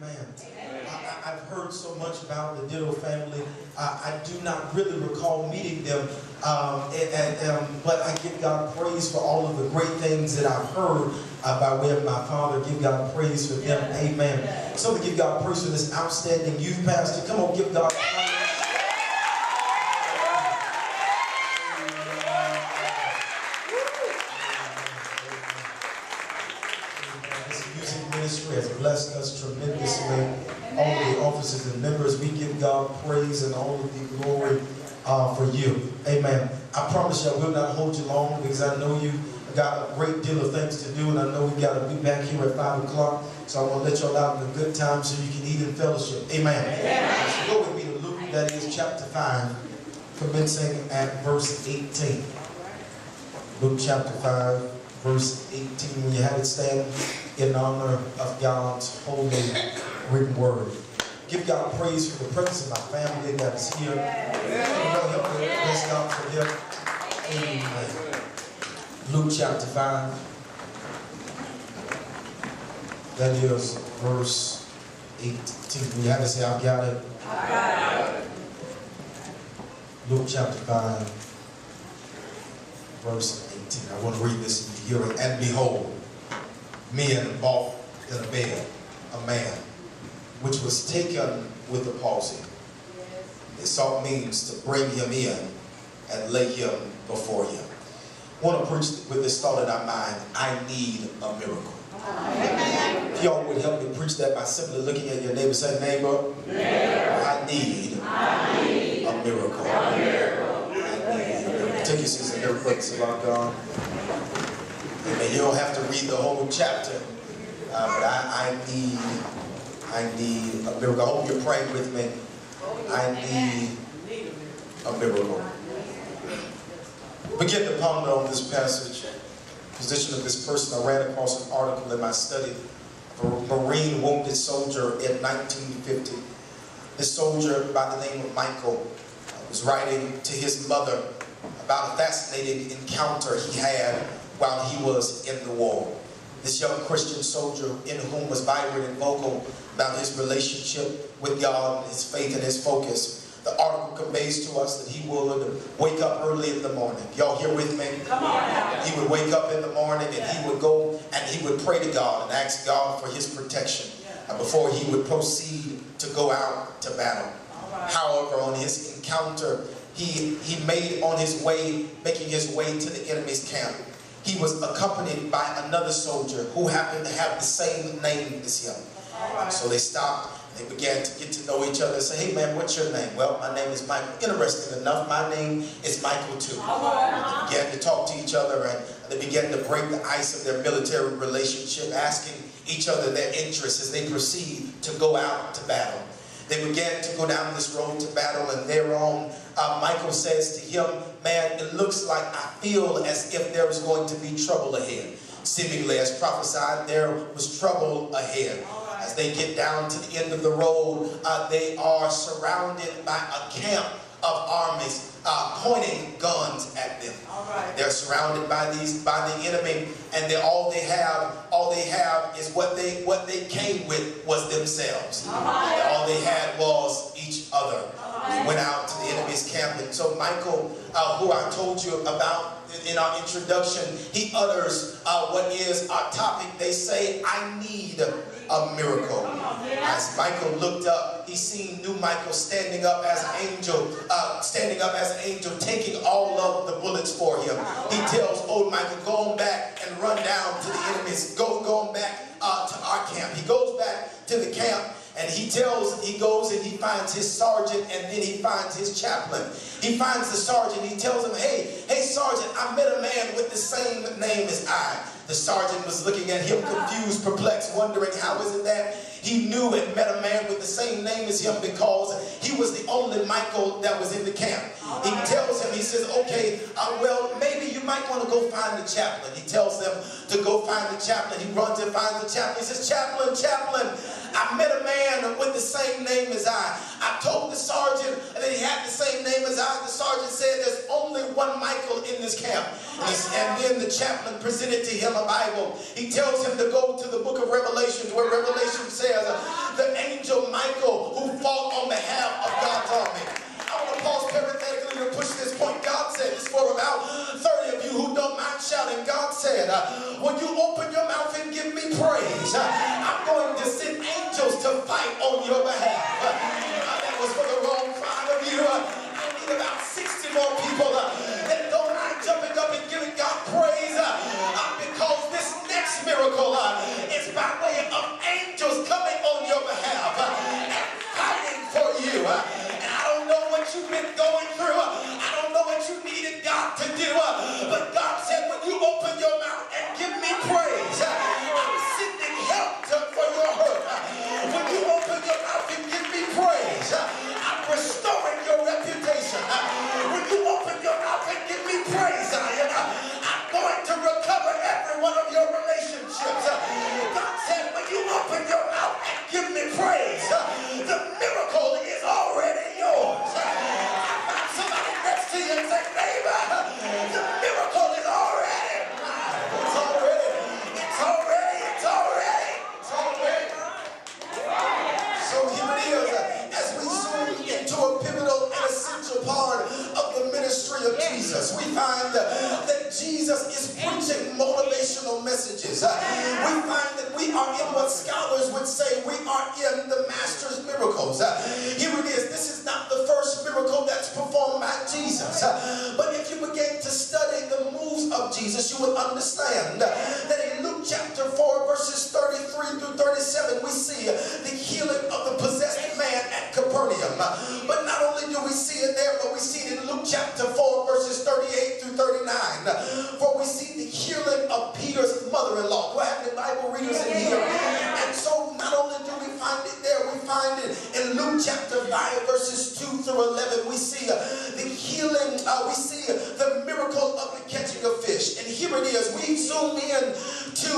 Amen. I've heard so much about the Ditto family. I do not really recall meeting them, but I give God praise for all of the great things that I've heard by way of my father. Give God praise for them. Amen. So we give God praise for this outstanding youth pastor. Come on, give God praise. Has blessed us tremendously. All of the officers and members, we give God praise and all of the glory for you. Amen. I promise you I will not hold you long, because I know you got a great deal of things to do, and I know we got to be back here at 5 o'clock. So I want to let y'all out in a good time so you can eat in fellowship. Amen. So go with me to Luke, that is chapter 5, commencing at verse 18. Luke chapter 5, verse 18. When you have it, stand in honor of God's holy written word. Give God praise for the presence of my family that is here. Bless God for them. Amen. Luke chapter 5. That is verse 18. When you have it, say, I've got it. Luke chapter 5, verse 18. I want to read this in your hearing. And behold, men brought in a bed a man which was taken with the palsy. They sought means to bring him in and lay him before him. I want to preach with this thought in our mind: I need a miracle. If y'all would help me preach that by simply looking at your neighbor, say, neighbor, I need a miracle. I need a miracle. Take your seats and everybody say, Lord God. Amen. You don't have to read the whole chapter, but I need a miracle. I hope you're praying with me. I need a miracle. Begin to ponder on this passage. Position of this person. I ran across an article in my study of a Marine wounded soldier in 1950. This soldier by the name of Michael was writing to his mother about a fascinating encounter he had while he was in the war. This young Christian soldier, in whom was vibrant and vocal about his relationship with God, his faith and his focus. The article conveys to us that he would wake up early in the morning. Y'all here with me? Come on. He would wake up in the morning and he would go and he would pray to God and ask God for his protection before he would proceed to go out to battle. However, on his encounter, he making his way to the enemy's camp. He was accompanied by another soldier who happened to have the same name as him. So they stopped. They began to get to know each other and say, hey man, what's your name? Well, my name is Michael. Interesting enough, my name is Michael too. They began to talk to each other and they began to break the ice of their military relationship, asking each other their interests as they proceed to go out to battle. They began to go down this road to battle, and thereon Michael says to him, man, it looks like I feel as if there is going to be trouble ahead. Seemingly, as prophesied, there was trouble ahead. As they get down to the end of the road, they are surrounded by a camp of armies pointing guns at them. They're surrounded by the enemy, and all they have is what they came with was themselves. All they had was each other. They went out to the enemy's camp, and so Michael, who I told you about in our introduction, he utters what is our topic. They say, I need a miracle. As Michael looked up, he seen new Michael standing up as an angel, taking all of the bullets for him. He tells old Michael, go on back and run down to the enemies. Go on back to our camp. He goes back to the camp. And he goes and he finds his sergeant, and then he finds his chaplain. He finds the sergeant. He tells him, hey sergeant, I met a man with the same name as I. The sergeant was looking at him confused, perplexed, wondering how is it that he knew and met a man with the same name as him, because he was the only Michael that was in the camp. He tells him, he says, okay, well, maybe you might want to go find the chaplain. He tells them to go find the chaplain. He runs and finds the chaplain. He says, chaplain, I met a man with the same name as I told the sergeant that he had the same name as I. The sergeant said there's only one Michael in this camp. And then the chaplain presented to him a Bible. He tells him to go to the book of Revelation, where Revelation says the give me praise. I'm going to send angels to fight on your behalf. That was for the wrong 5 of you. I need about 60 more people that don't mind jumping up and giving God praise because this next miracle is by way of angels coming on your behalf and fighting for you. And I don't know what you've been going through. I don't know what you needed God to do. But God said, when you open your mouth and give me praise, I'm sending help for your hurt. When you open your mouth and give me praise, I'm restoring your reputation. When you open your mouth and give me praise, I'm going to recover every one of your relationships. God said, when you open your mouth and give me praise, the miracle is already yours. Somebody next to you and say, neighbor, the miracle is already mine. It's already. So here it is, as we zoom into a pivotal and essential part of the ministry of Jesus. We find that Jesus is preaching motivational messages. We find that we are in what scholars would say we are in the Master's miracles. Here it is. This is not the first miracle that's performed by Jesus. But if you begin to study the moves of Jesus, you would understand that in Luke chapter 4, verses 33 through 37, we see the healing of the possessed man at Capernaum. But not only do we see it there, but we see it in Luke chapter 4, verses 38 through 39. For we see the healing of Peter's mother-in-law. Do I have the Bible readers in here? And so not only do we find it there, we find it in Luke chapter 5, verses 2 through 11. We see the healing, we see the miracle of the catching of fish. And here it is. We zoom in to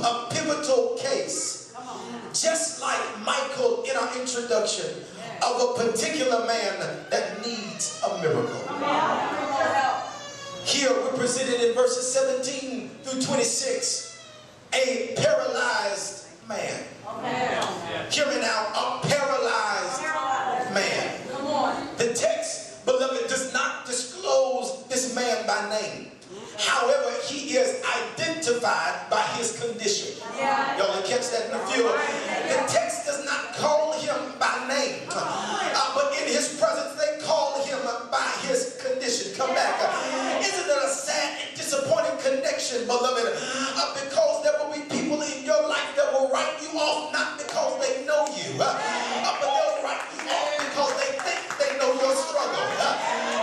a pivotal case. Just like Michael in our introduction of a particular man that needs a miracle. Here we're presented in verses 17 through 26, a paralyzed man. Hear me now, a paralyzed man. The text, beloved, does not disclose this man by name. However, he is identified by his condition. Y'all will catch that in a few. The text does not call him by name, but in his presence they call him by his condition. Come back. Isn't it a sad and disappointing connection, beloved? Because there will be people in your life that will write you off not because they know you, but they'll write you off because they think they know your struggle.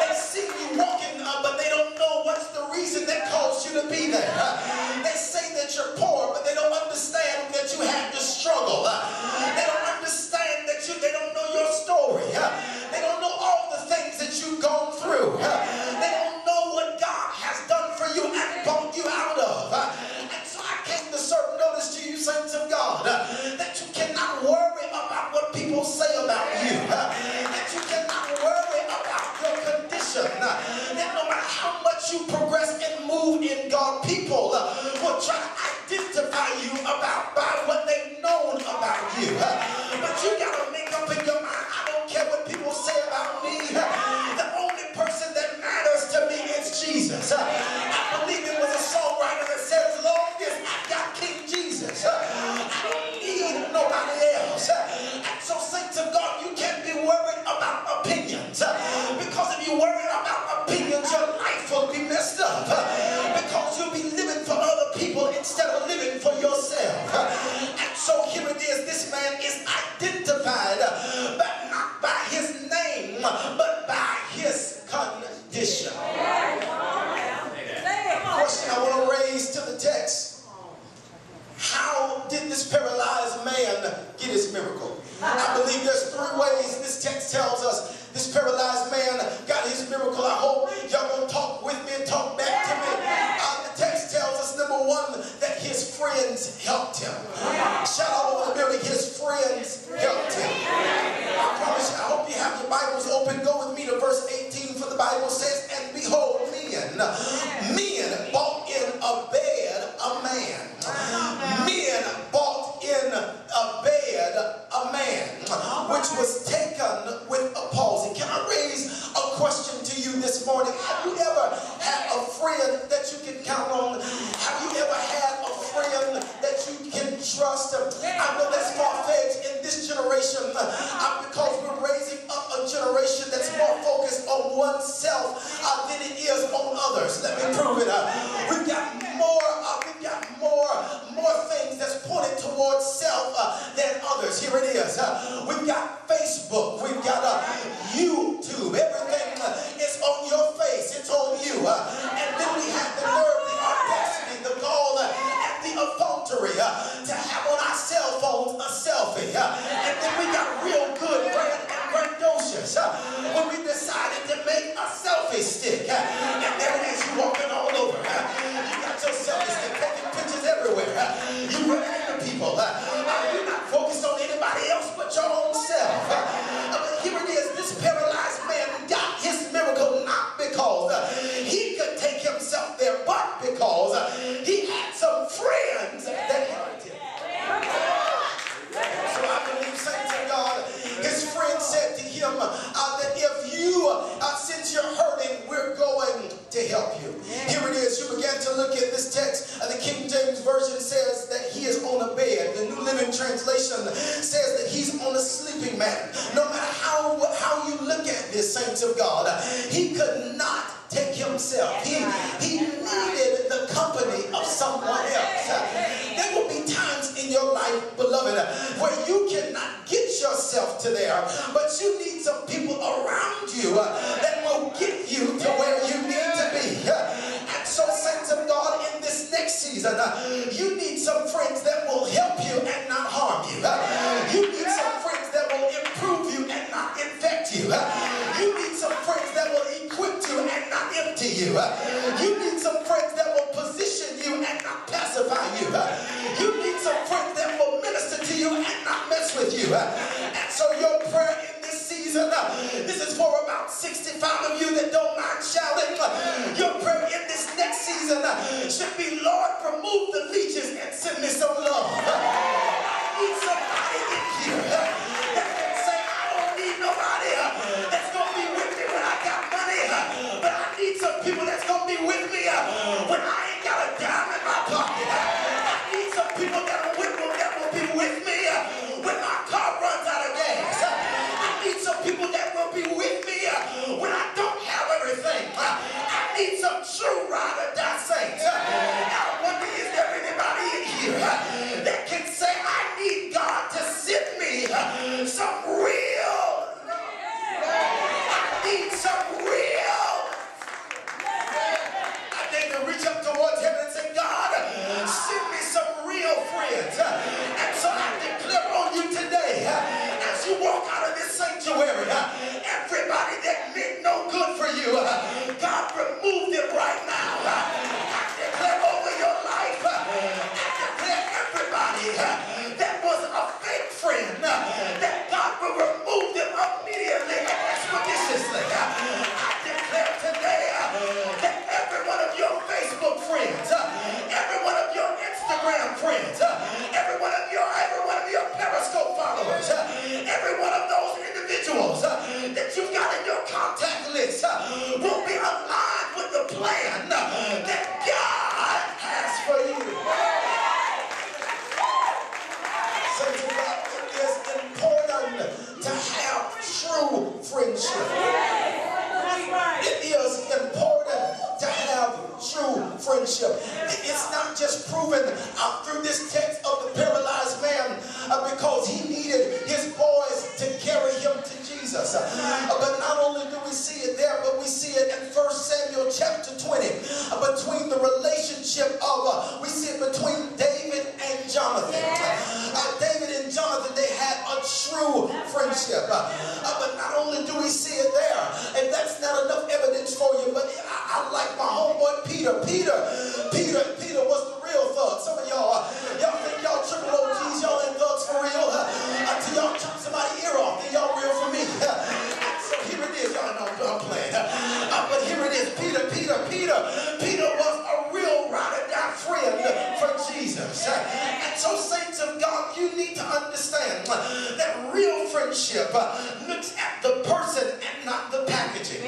They see you walking, but they don't know what's the reason that caused you to be there. They say that you're poor, but they don't understand that you had to struggle. They don't understand that they don't know your story. They don't know all the things that you've gone through. They don't know what God has done for you and brought you out of. And so I came to serve notice to you, saints of God, that you cannot worry about what people say about you. That you cannot worry about your condition. That no matter how much you progress and move in God, people will try to identify you by what they've known about you. But you got to make up in your mind, I don't care what people say about me. The only person that matters to me is Jesus. I believe it was a songwriter that said, as long as I got King Jesus, I don't need nobody else. And so, saints of God, you can't be worried about opinions. Because if you worry about opinions, your life will be messed up. Because you'll be living for other people instead of living for yourself. And so here it is. This man is identified not by his name, but by his condition. Question I want to raise to the text. How did this paralyzed man get his miracle? I believe there's 3 ways this text tells us this paralyzed man got his miracle. I hope y'all gonna talk with me and talk back to me. The text tells us, number 1, that his friends helped him. Shout out over the building, his friends helped him. I promise you, I hope you have your Bibles open. Go with me to verse 18, for the Bible says, and behold, men bought in a bed a man. Men bought in a bed a man, which was taken with a palsy. Can I raise a question to you this morning? Have you ever had a friend that you can count on? Have you ever had a friend that you trust. I know that's far-fetched in this generation because we're raising up a generation that's more focused on oneself than it is on others. Let me prove it. We've got more things that's pointed towards self than others. Here it is. We've got Facebook. We've got YouTube. Everything is on your face. It's on you. And then we have the nerve, the audacity, the gall, and the effrontery to have on our cell phones a selfie. And then we got real good, brandocious when we decided to make a selfie stick. And there it is, you walking all over. You got your selfie stick, taking pictures everywhere. You running into people. You're not focused on anybody else but your own self. But here it is, this paralyzed man got his miracle not because he could take himself there, but because he had some friends that helped him. So I believe, saints of God, his friend said to him that if you, since you're hurting, we're going to help you. Here it is. You began to look at this text. The King James Version says that he is on a bed. The New Living Translation says that he's on a sleeping mat. No matter how you look at this, saints of God, he could not take himself. He needed the company of someone else. There will be times in your life, beloved, where you cannot get yourself to there, but you need some people around you that will get you to where you need to be. And so, saints of God, in this next season, you need some friends that will help you and not harm you. You need some friends that will improve you and not infect you. You need some friends that will equip you and not empty you. You need some friends that will position you and not pacify you. You need some friends that will minister to you and not mess with you. And so your prayer in this season, this is for about 65 of you that don't mind shouting. Your prayer in this next season should be, Lord, remove the leeches and send me some love. I need somebody in here that can say, I don't need nobody that's going to be with me when I got money, but I need some people that's going to be with me when I ain't got a dime in my pocket. I need some people that will be with me when my car runs out of gas. I need some people that will be with me when I don't have everything. I need some true ride or die saints. I wonder, is there anybody in here that can say, I need God to send me some real love? I need some real. I need to reach up towards heaven and say, God, send me some real friends. And so I declare on you today, as you walk out of this sanctuary, everybody that meant no good for you, God remove them right now. I declare over your life, I declare everybody that was a fake friend, that God will remove them immediately and expeditiously. I declare today that every one of your Facebook friends, every one of your Instagram friends, every one of your Periscope followers, every one of those individuals that you've got in your contact list will be aligned with the plan that God has for you. Saints of God, it is important to have true friendship. It is important to have true friendship. It's not just proven through this text of the paralyzed man because he needed his boys to carry him to Jesus. But not only do we see it there, but we see it in 1 Samuel chapter 20 between the relationship of, we see it between David and Jonathan. David and Jonathan, they had a true friendship. But not only do we see it there, and that's not enough evidence for you, but I like my homeboy Peter. Peter was the real thug. Some of y'all think y'all triple OGs, y'all ain't thugs for real. Until y'all chop somebody's ear off, then y'all real for me. So here it is, y'all know I'm playing. But here it is, Peter was a real ride-or-die friend for Jesus. And so, saints of God, you need to understand that real friendship looks at the person and not the packaging.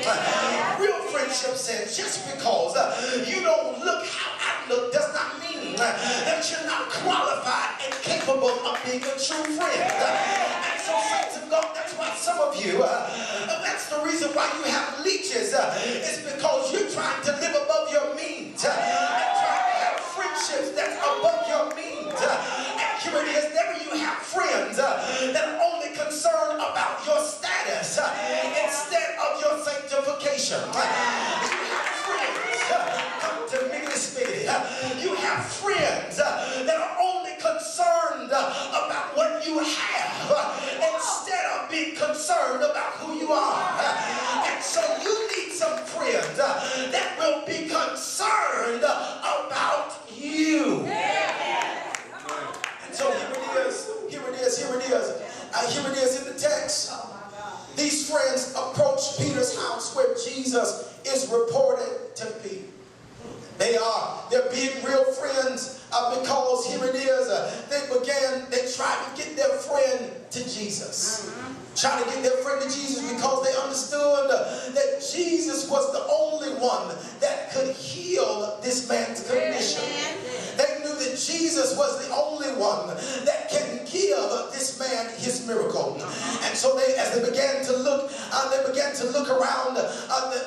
Real friendship says just because you don't look how I look does not mean that you're not qualified and capable of being a true friend. And so, saints of God, that's why some of you, that's the reason why you have leeches. It's because you're trying to live above your means and trying to have friendships that's above your means. And here it is, never you have friends that are only concerned about your status instead of your sanctification. You have friends that are only concerned about what you have instead of being concerned about who you are. And so you need some friends that will be concerned about you. And so here it is in the text. These friends approach Peter's house where Jesus is reported to be. They're being real friends because here it is, they tried to get their friend to Jesus. Trying to get their friend to Jesus because they understood that Jesus was the only one that could heal this man's condition. They knew that Jesus was the only one that can give this man his miracle. And so as they began to look around,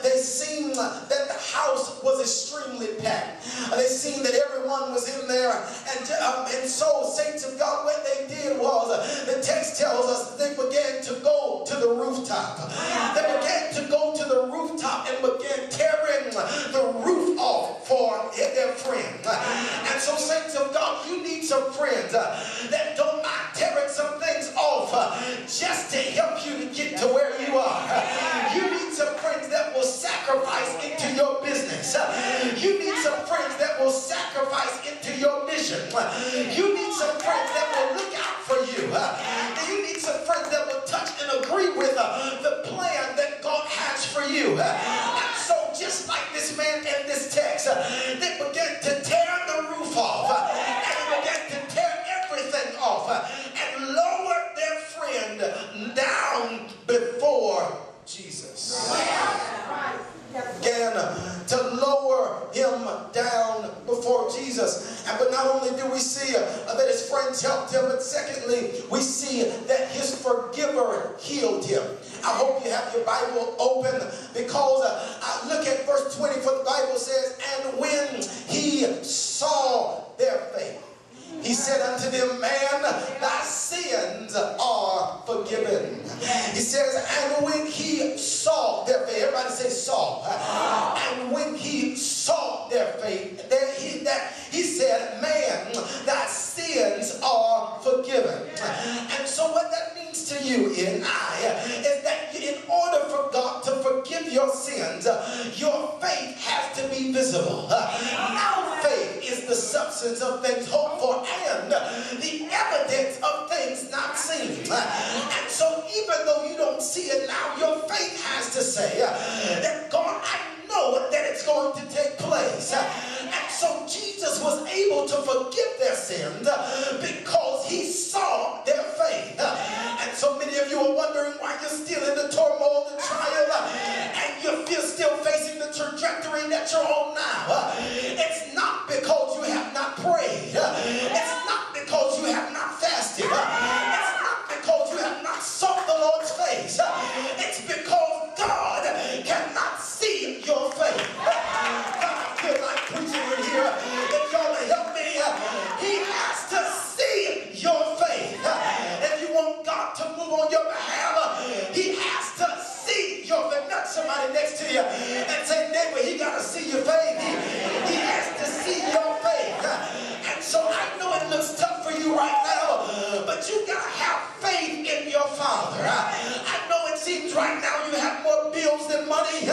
they seen that the house was extremely packed. They seen that everyone was in there, and so, saints of God, what they did was, the text tells us that they began to go to the rooftop. They began to go to the rooftop and began tearing the roof off for their friend. And so, saints of God, you need some friends that don't mind tearing some things off just to help you to get to where you are. You need some friends that will sacrifice into your business. You need some friends that will sacrifice into your mission. You need some friends that will look out for you. You need some friends that will touch and agree with the plan that God has for you. And so just like this man in this text, they began to tear the roof off and they began to tear everything off and lower their friend down before Jesus. Began to lower him down before Jesus. But not only do we see that his friends helped him, but secondly, we see that his forgiver healed him. I hope you have your Bible open, because look at verse 20, for the Bible says, and when he saw their faith, he said unto them, man, thy sins are forgiven. He says, and when he saw their faith, everybody say saw. And when he saw their faith, he said, man, thy sins are forgiven. And so what that means to you and I is that in order for God to forgive your sins, your faith has to be visible. Now faith is the substance of things hoped for and the evidence of things not seen. And so even though you don't see it now, your faith has to say that God, I know that it's going to take place. And so Jesus was able to forgive their sins because he saw their faith. And so many of you are wondering why you're still in the turmoil, the trial, and you're still facing the trajectory that you're on now. It's not because you have not prayed. It's not because you have not fasted. It's not because you have not sought the Lord's face. It's because God cannot see your faith. I feel like preaching in here. If y'all will help me, he has to see your faith. If you want God to move on your behalf, he has to see your faith. Not somebody next to you and say, neighbor, he got to see your faith. He has to see your faith. And so I know it looks tough for you right now, but you got to have faith in your Father. I know it seems right now you have more bills than money,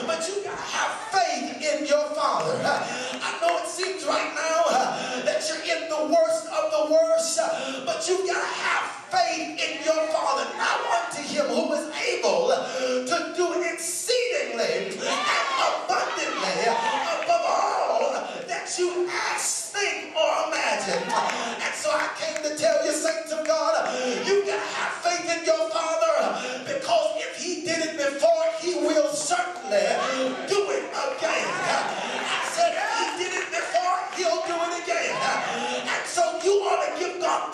but you got to have faith in your Father. I know it seems right now that you're in the worst of the worst, but you got to have faith in your Father. Now unto him who is able to do exceedingly and abundantly above all that you ask, think, or imagine. And so I came to tell you, saints of God, you got to have faith in your Father, because if he did it before, he will certainly do it again. I said if he did it before, he'll do it again. And so you ought to give God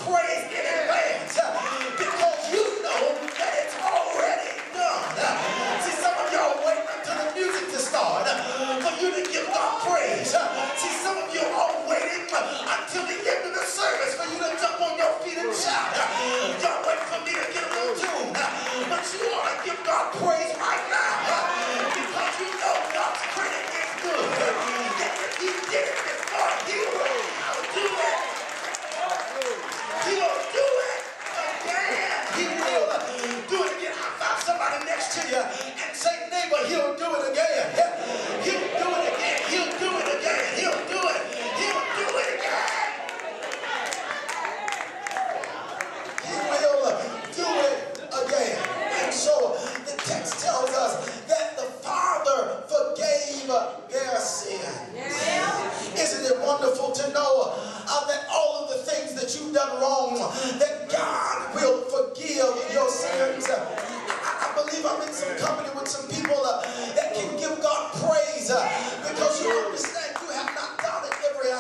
that God will forgive your sins. I believe I'm in some company with some people that can give God praise because you understand you have not dotted every I.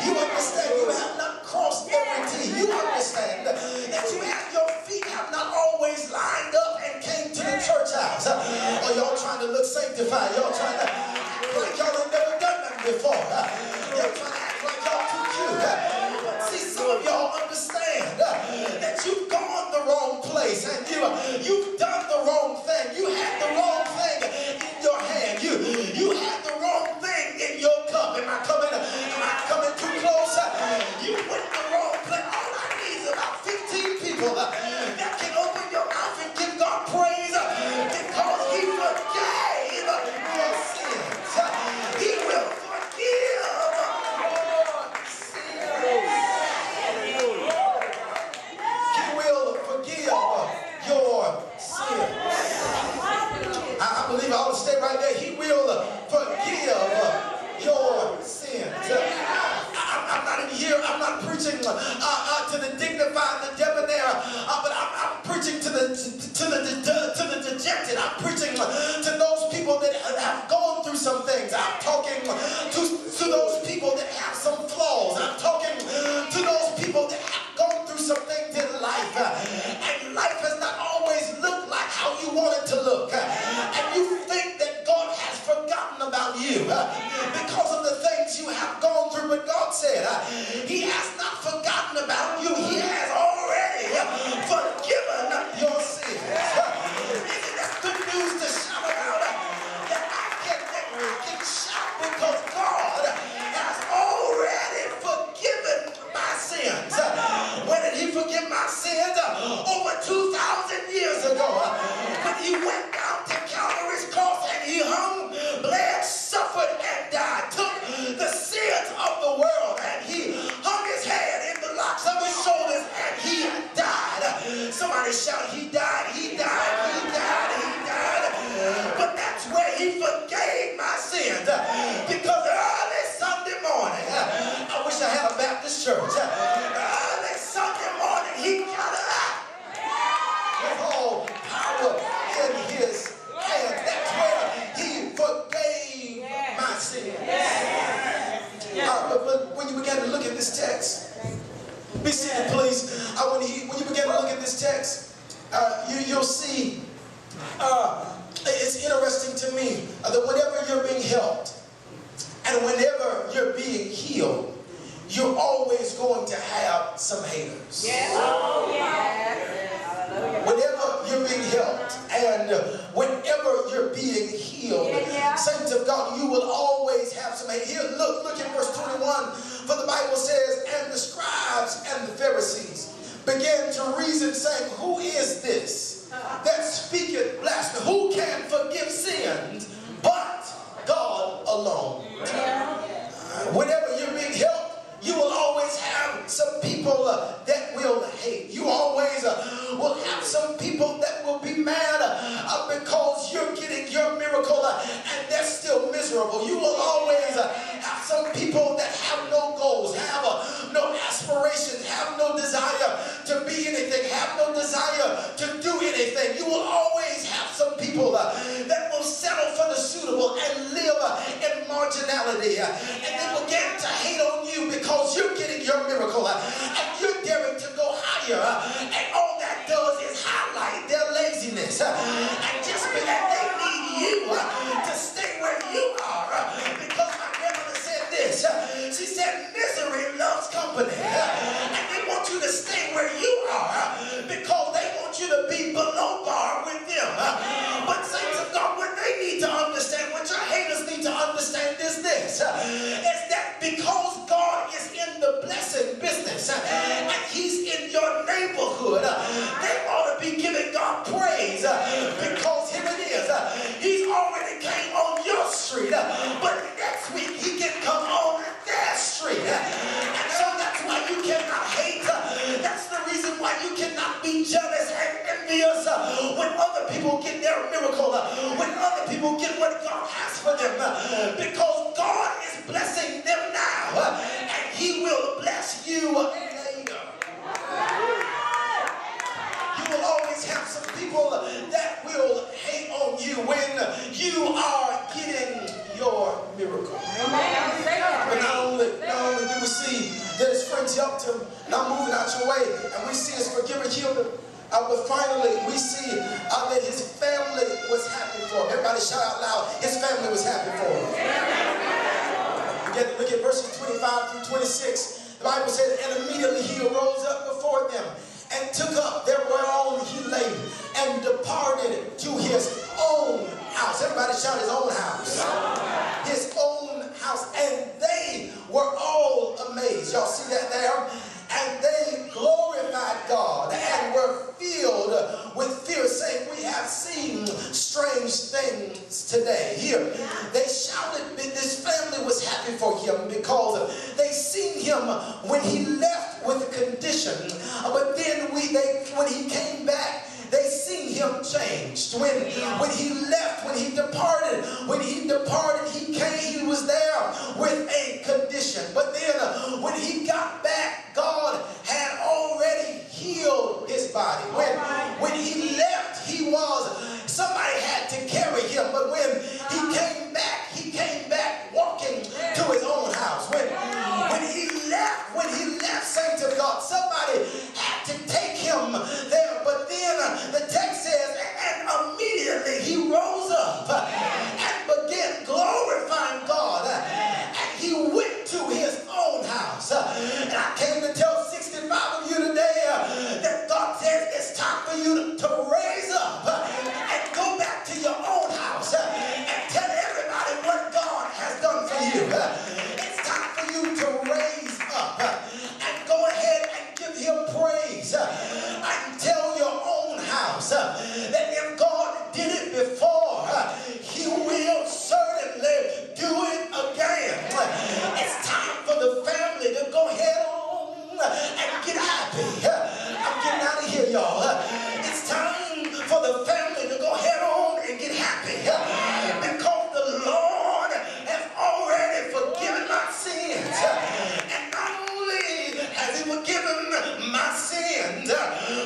You understand you have not crossed every T. You understand that your feet have not always lined up and came to the church house. Or y'all trying to look sanctified. Y'all trying to act like y'all have never done that before. Y'all trying to act like y'all too cute. See, some of y'all understand that you've gone the wrong place and you've done the wrong thing. You had the wrong thing in your hand. You had the wrong thing in your cup. Am I coming too close? You went the wrong place. All I need is about 15 people that can open your mouth and give God praise because He forgave your sins. He will forgive your sins. He will forgive your sins. I believe I ought to stay right there. He will forgive your sins. I'm not in here. I'm not preaching to the dignified, the debonair, but I'm preaching to the dejected. I'm preaching to those people that have gone through some things. I'm talking to those people that have some flaws. I'm talking to those people that have gone through some things in life, and life has not always looked like how you want it to look, and you think that God has forgotten about you because of the things you have gone through. But God said He has not forgotten about you. He has already forgiven your sins. Isn't that good news to shout about? That I can shout because God has already forgiven my sins. When did He forgive my sins? Over 2,000 years ago, when He went down to Calvary's cross and He hung, bled, suffered, and died, took the sins of the world, and He hung His head in the locks of His shoulders, and He died. Somebody shout, He died, He died, He died, He died. But that's where He forgave my sins, because early Sunday morning, I wish I had a Baptist church. Early Sunday morning, He got up with all power in His hands. That's where He forgave my sins. But when you begin to look at this text, be seated, please. When you begin to look at this text, you'll see it's interesting to me that whenever you're being helped and whenever you're being healed, you're always going to have some haters. Yes. Oh, yes. Whenever you're being helped and whenever you're being healed, saints of God, you will always have some hate. Here, look in verse 21. For the Bible says, and the scribes and the Pharisees began to reason, saying, who is this that speaketh blasphemy? Who can forgive sins but God alone? Whenever you're being helped, you will always have some people that will hate. You always will have some people that will be mad because you're getting your miracle and they're still miserable. You will always have some people that have no goals, have no aspirations, have no desire to be anything, have no desire to do anything. You will always have some people that will settle for the suitable and live in marginality, and they will get to hate on you because you're getting your miracle and you're daring to go higher, and all that does is highlight their laziness, and just because they need you to stay where you are, because my grandmother said this, she said misery loves company, and they want you to stay where you are because they want you to be below bar with them. But saints of God, what they need to understand, what your haters need to understand is this, is that because God is in the blessing business and He's in your neighborhood, they ought to be giving God praise because here it is, He's already came on your street, but next week He can come on their street, and so that's why you cannot hate. That's the reason why you cannot be jealous and envious when other people get their miracle, when other people get what God has for them, because God is blessing them now, and He will bless you later. people that will hate on you when you are getting your miracle. But not only do we see that his friends helped him, not moving out your way, and we see his forgiver healed him. But finally, we see that his family was happy for him. Everybody shout out loud, his family was happy for him. We get to look at verses 25 through 26. The Bible says, and immediately he arose up before them and took up their whereon he lay and departed to his own house. Everybody shout his own house. His own house. And they were all amazed. Y'all see that there? And they glorified God and were filled with fear, saying, we have seen strange things today. Here, they shouted, this family was happy for him because they seen him when he left with a condition. But then when he came back, they seen him changed. When he left, when he departed, he was there with a condition. But then when he got back, God had already healed his body. When he left, somebody had to carry him. But when he came back walking to his own house. When he left, saints of God, somebody had to take him there. But then the text says, and immediately he rose up and began glorifying God. And he went to his own house. And I came to tell 65 of you today that God says it's time for you to raise up and go back to your own house and tell everybody what God has done for you. It's time for you to raise up and go ahead and give him praise and tell your own house that if God did it before, he will certainly do it again. It's time for the family to go ahead on and get happy. I'm getting out of here, y'all. It's time for the family to go ahead on and get happy because the Lord has already forgiven my sins. And not only has he forgiven my sins,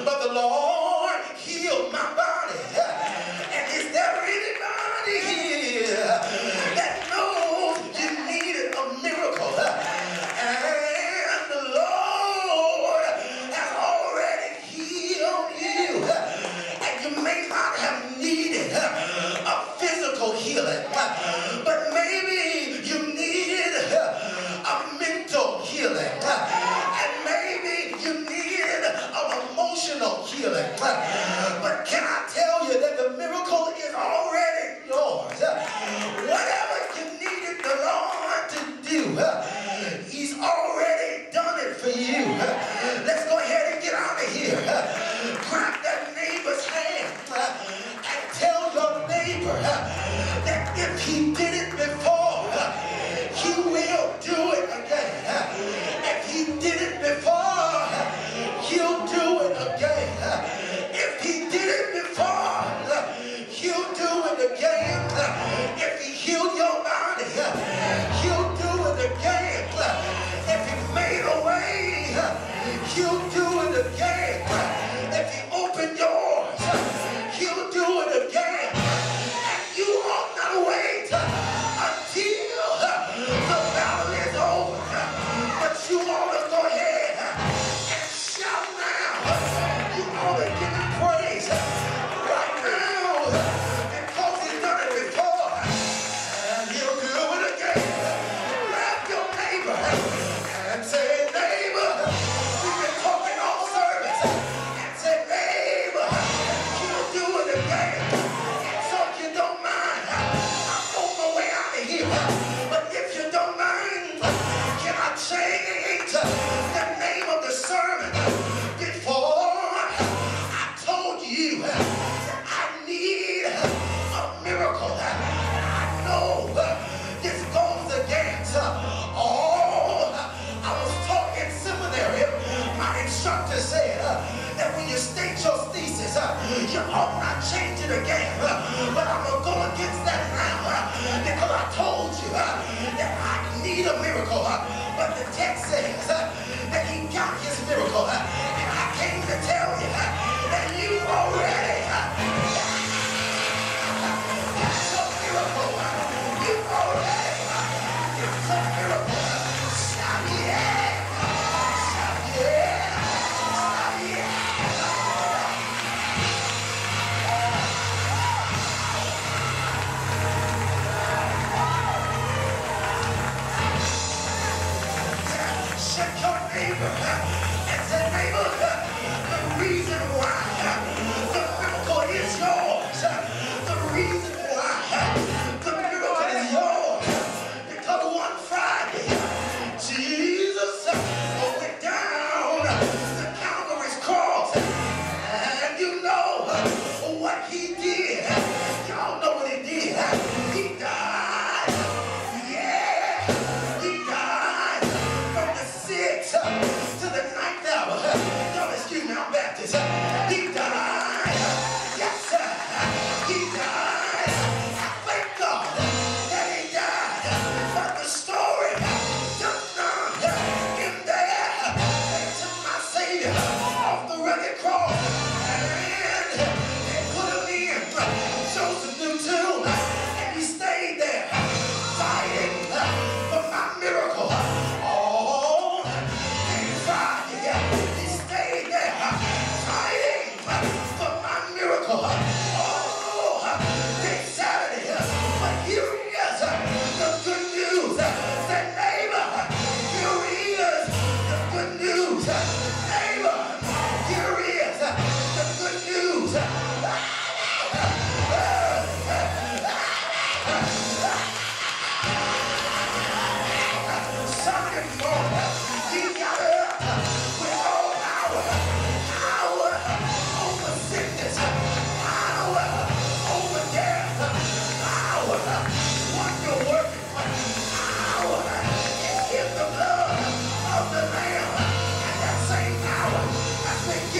but the Lord healed my body. And is there anybody here that knows you needed a miracle? And the Lord has already healed you. And you may not have needed a physical healing, but maybe you needed a mental healing. And maybe you needed an emotional healing. But can I tell you that the miracle is already yours? Whatever you needed the Lord to do, he's already done it for you. Let's go ahead and get out of here. Grab that neighbor's hand and tell your neighbor that if he did it before, he will do it again. If he did it before, he'll do it again. If he did it before, he'll do it again. If he healed your body, he'll do it again. If he made a way, he'll do it again. If he opened doors, he'll do it again. And you ought not wait until the battle is over, but you ought to go ahead and shout now. You ought to give him praise right now because he's done it before and he'll do it again. Grab your neighbor and say, neighbor, we've been talking all service, and say, neighbor, he'll do it again. And so if you don't mind, I'm on my way out of here. But if you don't mind, can I change the name of the sermon? Before I told you that I need a miracle, and I know this goes against all. I was talking seminary. My instructor said that when you state your thesis, you ought not change it again. But I'm going to go against that now because I told you that I need a miracle. But the text says that he got his miracle. And I came to tell you that you already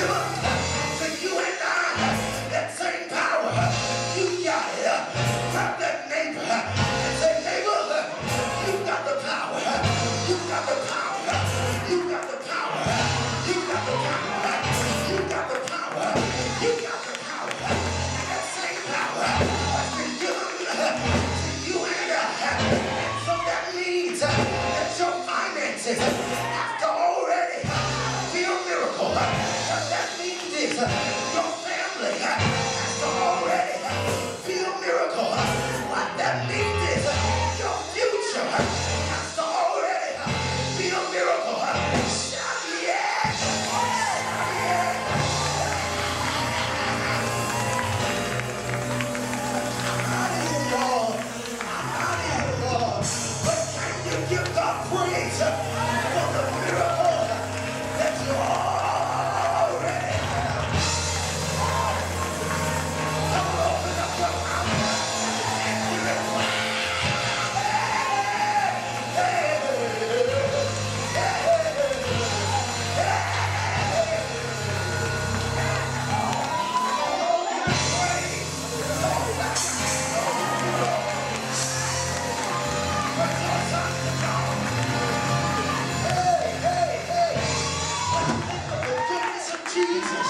given to you and I that same power. You got it. Grab that neighbor and say, neighbor, you got the power. You got the power. You got the power. You got the power. You got the power. You got the power. That same power has been given to you and I. And so that means that your finances have to already be a miracle. What that means is your family has to already be a miracle. What that means is your future has to already be a miracle. Shout yeah! Shout yeah! I'm out of here, y'all. I'm out of here, y'all. But can you give God praise for the miracle that you already have? Come on, open up your mouth and give it praise. Hey, hey, hey. When I think of the goodness of Jesus,